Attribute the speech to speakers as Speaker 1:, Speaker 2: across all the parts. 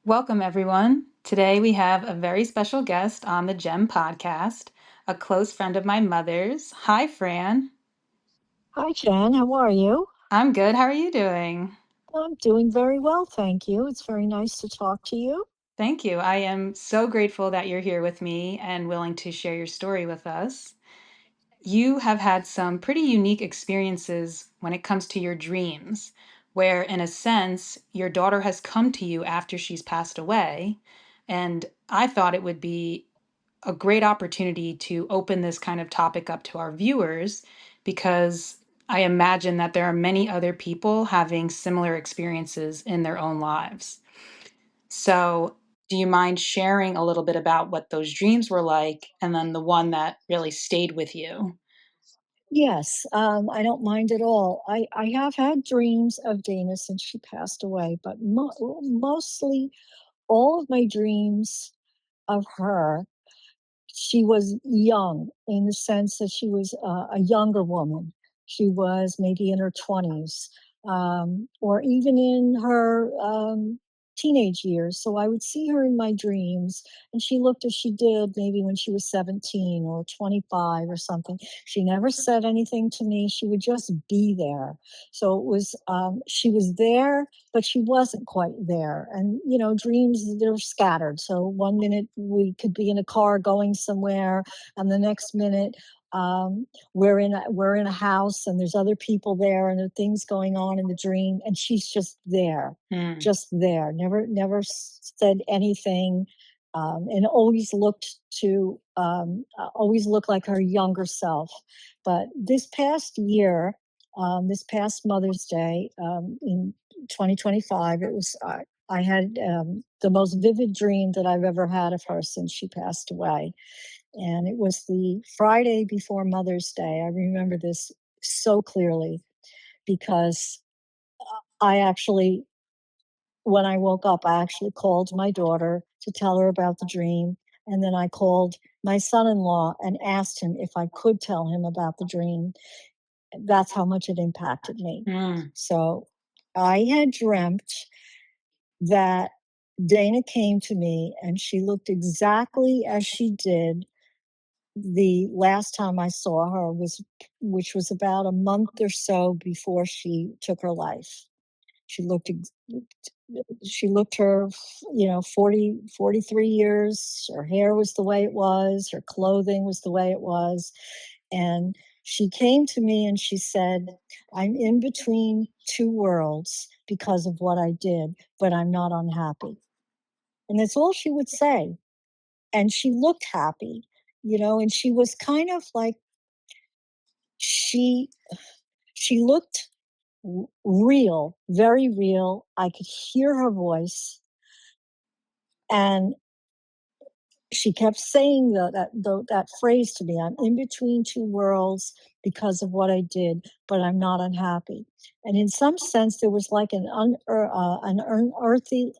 Speaker 1: Welcome, everyone. Today we have a very special guest on the GEM podcast, a close friend of my mother's. Hi, Fran.
Speaker 2: Hi, Jen. How are you?
Speaker 1: I'm good. How are you doing?
Speaker 2: I'm doing very well, thank you. It's very nice to talk to you.
Speaker 1: Thank you. I am so grateful that you're here with me and willing to share your story with us. You have had some pretty unique experiences when it comes to your dreams, where, in a sense, your daughter has come to you after she's passed away. And I thought it would be a great opportunity to open this kind of topic up to our viewers because I imagine that there are many other people having similar experiences in their own lives. So, do you mind sharing a little bit about what those dreams were like and then the one that really stayed with you?
Speaker 2: Yes, I don't mind at all. I have had dreams of Dana since she passed away, but mostly all of my dreams of her, she was young in the sense that she was a younger woman. She was maybe in her 20s, or even in her teenage years. So I would see her in my dreams, and she looked as she did maybe when she was 17 or 25 or something. She never said anything to me. She would just be there. So it was, she was there, but she wasn't quite there. And, dreams, they're scattered. So one minute we could be in a car going somewhere, and the next minute we're in a house and there's other people there and there are things going on in the dream, and she's
Speaker 1: Mm,
Speaker 2: just there, never said anything, and always looked like her younger self. But this past Mother's Day, in 2025, I had the most vivid dream that I've ever had of her since she passed away. And it was the Friday before Mother's Day. I remember this so clearly because I actually, when I woke up, I actually called my daughter to tell her about the dream. And then I called my son in law and asked him if I could tell him about the dream. That's how much it impacted me.
Speaker 1: mm,
Speaker 2: So I had dreamt that Dana came to me and she looked exactly as she did the last time I saw her, which was about a month or so before she took her life. She looked she looked her, 43 years. Her hair was the way it was, her clothing was the way it was. And she came to me and she said, "I'm in between two worlds because of what I did, but I'm not unhappy." And that's all she would say. And she looked happy, and she was kind of like, she she looked real, very real. I could hear her voice, and she kept saying that phrase to me. "I'm in between two worlds because of what I did, but I'm not unhappy." And in some sense, there was like an earthly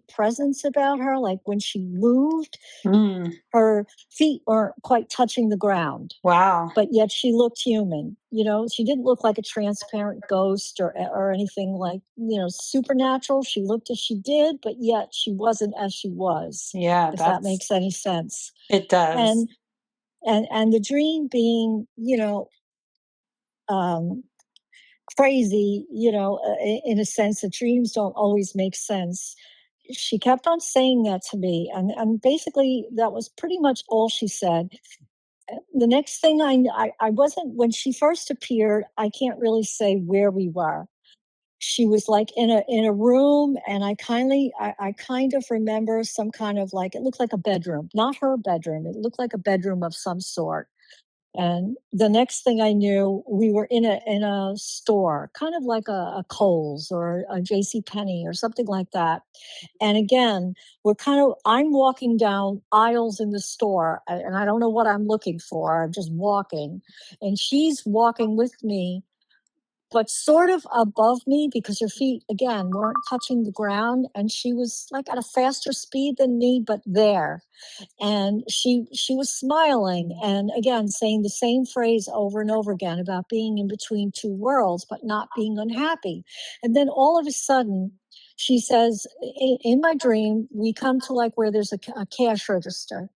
Speaker 2: presence about her. Like when she moved,
Speaker 1: mm.
Speaker 2: her feet weren't quite touching the ground,
Speaker 1: Wow.
Speaker 2: but yet she looked human. She didn't look like a transparent ghost or anything like, supernatural. She looked as she did, but yet she wasn't as she was,
Speaker 1: Yeah,
Speaker 2: if that makes any sense.
Speaker 1: it does.
Speaker 2: And and the dream being, um, crazy, in a sense that dreams don't always make sense. She kept on saying that to me, and basically that was pretty much all she said. The next thing I wasn't, when she first appeared, I can't really say where we were. She was like in a room, and I kind of remember some kind of, like, it looked like a bedroom, not her bedroom. It looked like a bedroom of some sort. And the next thing I knew, we were in a store, kind of like a Kohl's or a J.C. Penney or something like that. And again, I'm walking down aisles in the store, and I don't know what I'm looking for. I'm just walking, and she's walking with me, but sort of above me because her feet again weren't touching the ground, and she was like at a faster speed than me, but there. And she was smiling and again saying the same phrase over and over again about being in between two worlds but not being unhappy. And then all of a sudden She says, in my dream, we come to like where there's a cash register,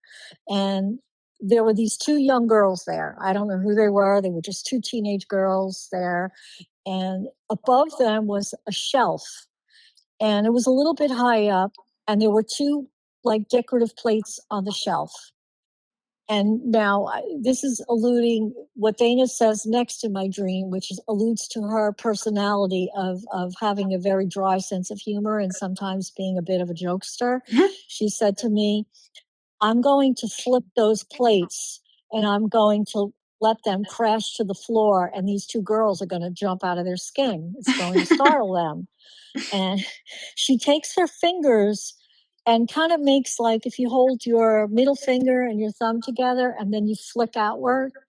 Speaker 2: and there were these two young girls there. I don't know who they were. They were just two teenage girls there. And above them was a shelf, and it was a little bit high up, and there were two like decorative plates on the shelf. And now this is alluding what Dana says next in my dream, which is, alludes to her personality of having a very dry sense of humor and sometimes being a bit of a jokester. She said to me, I'm going to flip those plates and I'm going to let them crash to the floor, and these two girls are going to jump out of their skin. It's going to startle them. And she takes her fingers and kind of makes like, if you hold your middle finger and your thumb together and then you flick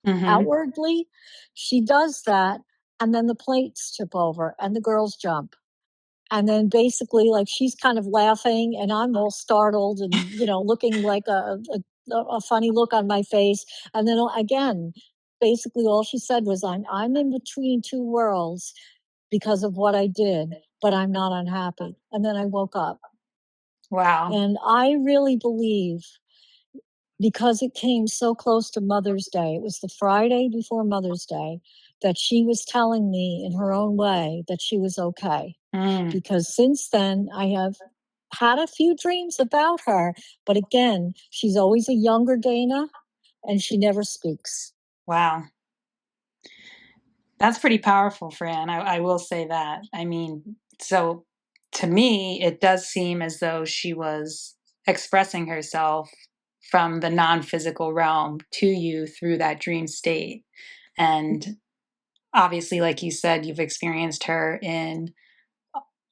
Speaker 1: Hmm.
Speaker 2: outwardly, she does that, and then the plates tip over and the girls jump. And then basically, like, she's kind of laughing and I'm all startled and, looking like a funny look on my face. And then again, basically all she said was, I'm in between two worlds because of what I did, but I'm not unhappy. And then I woke up.
Speaker 1: Wow.
Speaker 2: And I really believe, because it came so close to Mother's Day, it was the Friday before Mother's Day, that she was telling me in her own way that she was okay.
Speaker 1: Mm,
Speaker 2: Because since then, I have had a few dreams about her. But again, she's always a younger Dana and she never speaks.
Speaker 1: wow. That's pretty powerful, Fran. I will say that. I mean, so to me, it does seem as though she was expressing herself from the non physical realm to you through that dream state. And obviously, like you said, you've experienced her in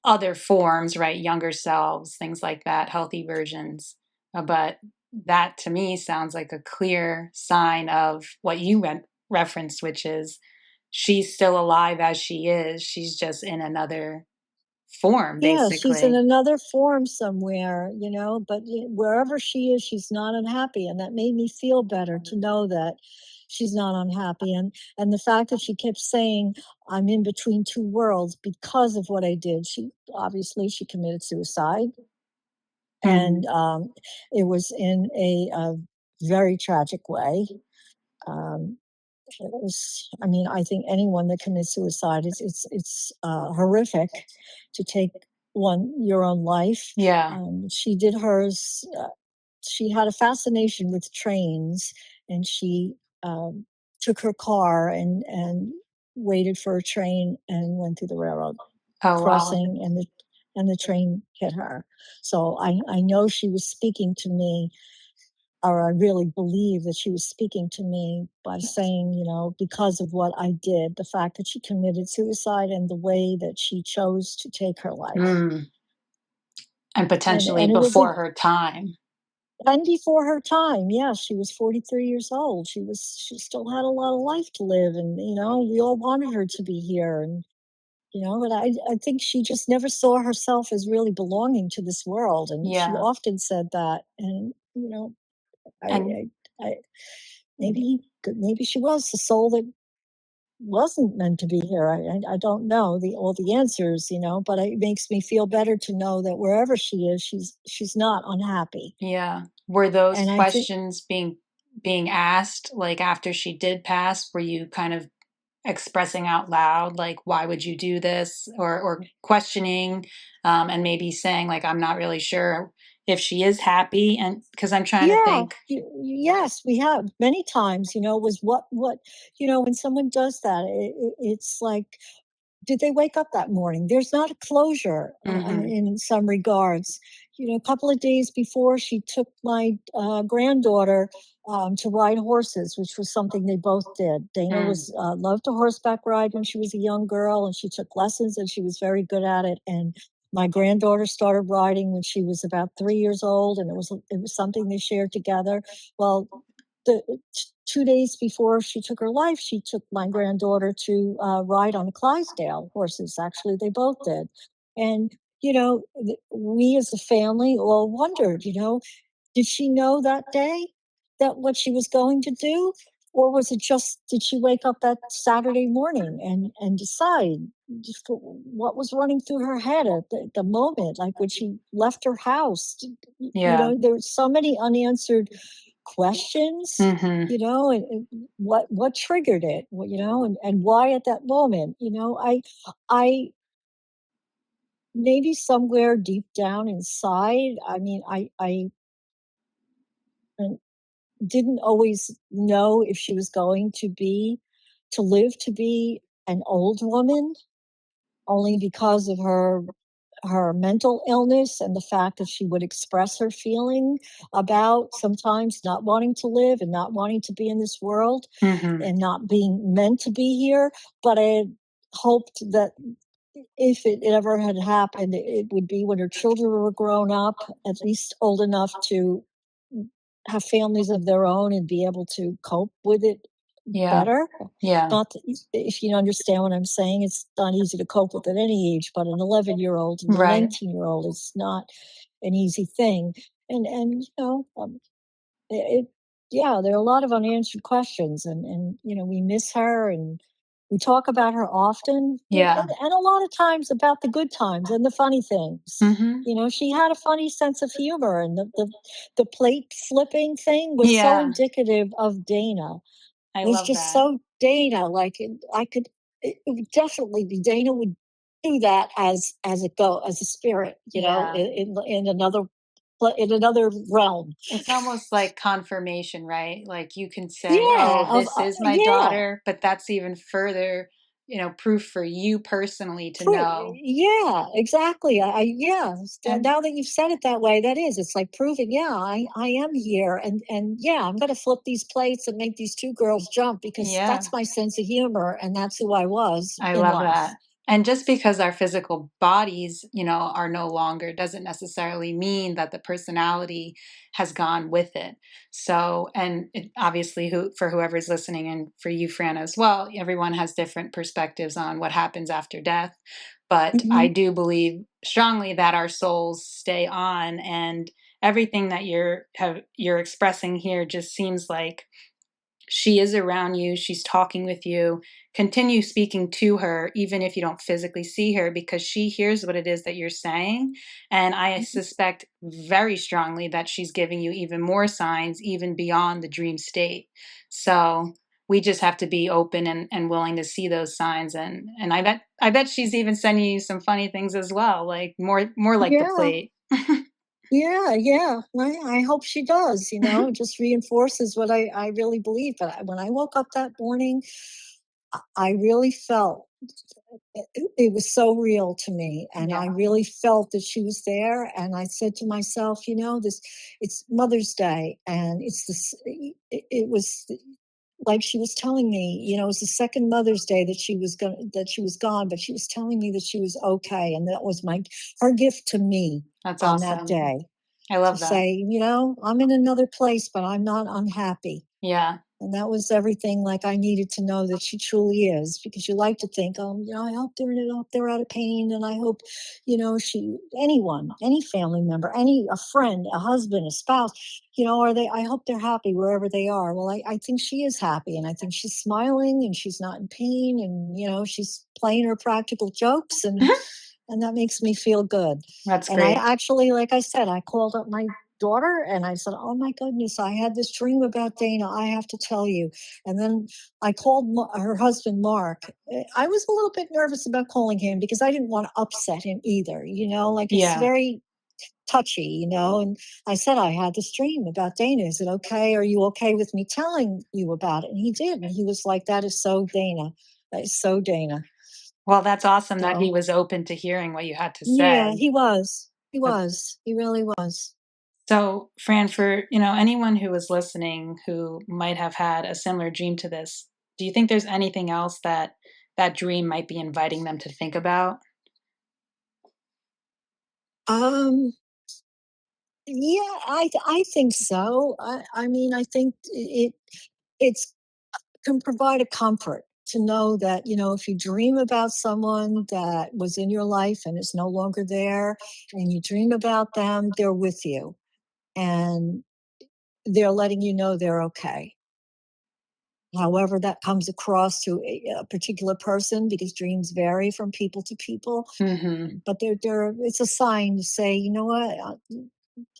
Speaker 1: other forms, right? Younger selves, things like that, healthy versions. But that to me sounds like a clear sign of what you referenced, which is she's still alive as she is. She's just in another form,
Speaker 2: Yeah, she's in
Speaker 1: basically.
Speaker 2: another form somewhere, but wherever she is, she's not unhappy. And that made me feel better to know that she's not unhappy. And the fact that she kept saying, I'm in between two worlds because of what I did. She committed suicide. And
Speaker 1: Hmm.
Speaker 2: it was in a very tragic way. Um, it was, I mean, I think anyone that commits suicide is it's horrific to take your own life.
Speaker 1: Yeah.
Speaker 2: She did hers. She had a fascination with trains, and she um, took her car and waited for a train and went through the railroad
Speaker 1: Oh, wow.
Speaker 2: crossing, and the train hit her. So I know she was speaking to me, or I really believe that she was speaking to me by saying, because of what I did, the fact that she committed suicide and the way that she chose to take her life.
Speaker 1: Mm. And
Speaker 2: And
Speaker 1: potentially
Speaker 2: and it was
Speaker 1: before her time.
Speaker 2: and before her time. Yeah, she was 43 years old. She still had a lot of life to live, and we all wanted her to be here. And but I think she just never saw herself as really belonging to this world, and she
Speaker 1: Yeah.
Speaker 2: often said that. And I,
Speaker 1: And
Speaker 2: I maybe she was the soul that wasn't meant to be here. I don't know all the answers, but it makes me feel better to know that wherever she is, she's not unhappy.
Speaker 1: yeah, were those
Speaker 2: And I think,
Speaker 1: questions being asked like after she did pass? Were you kind of expressing out loud, like, why would you do this? Or questioning, and maybe saying, like, I'm not really sure if she is happy. And because I'm trying to
Speaker 2: yeah,
Speaker 1: think,
Speaker 2: yes, we have many times. Was what when someone does that, it's like, did they wake up that morning? There's not a closure
Speaker 1: hmm.
Speaker 2: in some regards. A couple of days before, she took my granddaughter to ride horses, which was something they both did. Dana
Speaker 1: Mm,
Speaker 2: was loved to horseback ride when she was a young girl, and she took lessons, and she was very good at it. And my granddaughter started riding when she was about 3 years old, and it was something they shared together. Well, the 2 days before she took her life, she took my granddaughter to ride on Clydesdale horses. Actually, they both did. And, we as a family all wondered, did she know that day that what she was going to do? Or was it just, did she wake up that Saturday morning and decide just what was running through her head at the moment, like when she left her house? You
Speaker 1: Yeah.
Speaker 2: know, there's so many unanswered questions,
Speaker 1: Mm-hmm.
Speaker 2: and what triggered it, and why at that moment, I maybe somewhere deep down inside, I mean, I uh, didn't always know if she was going to live to be an old woman, only because of her mental illness and the fact that she would express her feeling about sometimes not wanting to live and not wanting to be in this world
Speaker 1: Mm-hmm.
Speaker 2: and not being meant to be here. But I had hoped that if it ever had happened, it would be when her children were grown up, at least old enough to have families of their own and be able to cope with it
Speaker 1: Yeah.
Speaker 2: better.
Speaker 1: Yeah.
Speaker 2: Not that, if you understand what I'm saying, it's not easy to cope with at any age, but an 11-year-old and a
Speaker 1: Right.
Speaker 2: 19-year-old, it's not an easy thing. And it, yeah, there are a lot of unanswered questions, and we miss her, and we talk about her often,
Speaker 1: Yeah.
Speaker 2: and a lot of times about the good times and the funny things.
Speaker 1: Mm-hmm.
Speaker 2: She had a funny sense of humor, and the plate flipping thing was so
Speaker 1: Yeah.
Speaker 2: indicative of Dana.
Speaker 1: I
Speaker 2: It was
Speaker 1: love
Speaker 2: just
Speaker 1: that.
Speaker 2: so Dana. Like I could, it would definitely be Dana would do that as a spirit,
Speaker 1: Yeah.
Speaker 2: in another realm.
Speaker 1: It's almost like confirmation, right? Like you can say,
Speaker 2: Yeah,
Speaker 1: oh, this is my
Speaker 2: yeah.
Speaker 1: daughter, but that's even further, proof for you personally to know.
Speaker 2: Yeah, exactly. Yeah.
Speaker 1: And
Speaker 2: Now that you've said it that way, that is. It's like proving, yeah, I am here, and yeah, I'm going to flip these plates and make these two girls jump because
Speaker 1: yeah,
Speaker 2: that's my sense of humor, and that's who I was
Speaker 1: I
Speaker 2: in
Speaker 1: love
Speaker 2: life.
Speaker 1: that. And just because our physical bodies, are no longer doesn't necessarily mean that the personality has gone with it. So, and obviously, for whoever's listening, and for you, Fran, as well, everyone has different perspectives on what happens after death. But I
Speaker 2: Hmm.
Speaker 1: do believe strongly that our souls stay on, and everything that you're expressing here just seems like she is around you, she's talking with you. Continue speaking to her, even if you don't physically see her, because she hears what it is that you're saying. And I suspect very strongly that she's giving you even more signs, even beyond the dream state. So we just have to be open and willing to see those signs. And I bet she's even sending you some funny things as well, like more like the
Speaker 2: Yeah.
Speaker 1: plate.
Speaker 2: Yeah, yeah. I hope she does. It just reinforces what I really believe. But when I woke up that morning, I really felt it was so real to me, and I
Speaker 1: Yeah,
Speaker 2: really felt that she was there. And I said to myself, this it's Mother's Day, and it's this. It was like she was telling me, it was the second Mother's Day that she was gone, but she was telling me that she was okay, and that was my her gift to me
Speaker 1: that's
Speaker 2: on that
Speaker 1: awesome.
Speaker 2: day,
Speaker 1: I
Speaker 2: to
Speaker 1: love that.
Speaker 2: say, I'm in another place, but I'm not unhappy.
Speaker 1: Yeah.
Speaker 2: And that was everything, like, I needed to know that she truly is, because you like to think, "Oh, I hope they're out of pain, and I hope, she anyone, any family member, a friend, a husband, a spouse, are they I hope they're happy wherever they are." Well, I think she is happy, and I think she's smiling, and she's not in pain, and, she's playing her practical jokes, and that makes me feel good.
Speaker 1: That's
Speaker 2: And I
Speaker 1: great.
Speaker 2: actually, like I said, I called up my daughter and I said, "Oh my goodness, I had this dream about Dana. I have to tell you." And then I called her husband, Mark. I was a little bit nervous about calling him because I didn't want to upset him either. Like, it's
Speaker 1: Yeah.
Speaker 2: very touchy, And I said, "I had this dream about Dana. Is it okay? Are you okay with me telling you about it?" And he did. And he was like, "That is so Dana. That is so Dana."
Speaker 1: Well, that's awesome that he
Speaker 2: So,
Speaker 1: was open to hearing what you had to
Speaker 2: yeah,
Speaker 1: say.
Speaker 2: he was. He
Speaker 1: But
Speaker 2: was. He really was.
Speaker 1: so, Fran, for, anyone who is listening who might have had a similar dream to this, do you think there's anything else that that dream might be inviting them to think about?
Speaker 2: Um, yeah, I think so. I mean, I think it's can provide a comfort to know that, if you dream about someone that was in your life and is no longer there, and you dream about them, they're with you, and they're letting you know they're okay. however that comes across to a particular person, because dreams vary from people to people.
Speaker 1: Hmm.
Speaker 2: But it's a sign to say, you know what,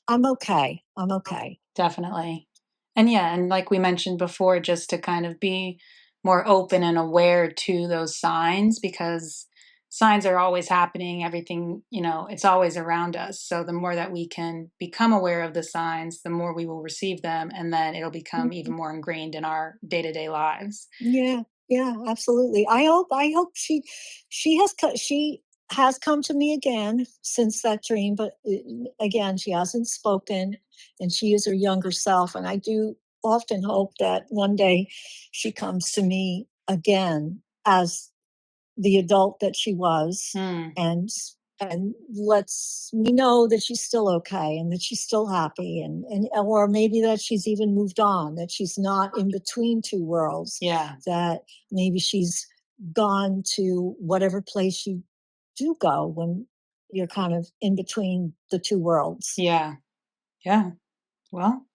Speaker 2: I'm okay. I'm okay.
Speaker 1: Definitely. And yeah, and like we mentioned before, just to kind of be more open and aware to those signs because signs are always happening. Everything, it's always around us. So the more that we can become aware of the signs, the more we will receive them. And then it'll become even more ingrained in our day to day lives.
Speaker 2: Yeah, yeah, absolutely. I hope she has come to me again since that dream, but, again, she hasn't spoken, and she is her younger self, and I do often hope that one day she comes to me again as the adult that she was,
Speaker 1: Hmm.
Speaker 2: and lets me know that she's still okay and that she's still happy, and or maybe that she's even moved on, that she's not in between two worlds,
Speaker 1: Yeah.
Speaker 2: that maybe she's gone to whatever place you do go when you're kind of in between the two worlds.
Speaker 1: Yeah. Yeah. Well,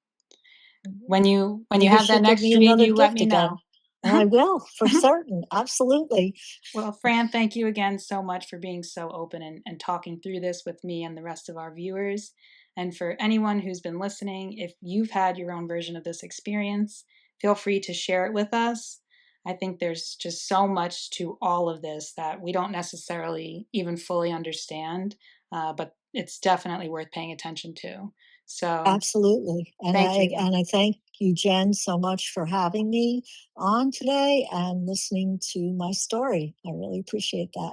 Speaker 1: when you
Speaker 2: Maybe
Speaker 1: have
Speaker 2: she'll
Speaker 1: that
Speaker 2: give
Speaker 1: next
Speaker 2: me
Speaker 1: dream,
Speaker 2: another
Speaker 1: you let
Speaker 2: gift
Speaker 1: me
Speaker 2: again.
Speaker 1: know.
Speaker 2: I will, for certain, absolutely.
Speaker 1: Well, Fran, thank you again so much for being so open and talking through this with me and the rest of our viewers. And for anyone who's been listening, if you've had your own version of this experience, feel free to share it with us. I think there's just so much to all of this that we don't necessarily even fully understand, but it's definitely worth paying attention to. So,
Speaker 2: Absolutely, and
Speaker 1: thank
Speaker 2: I
Speaker 1: you.
Speaker 2: and I thank you, Jen, so much for having me on today and listening to my story. I really appreciate that.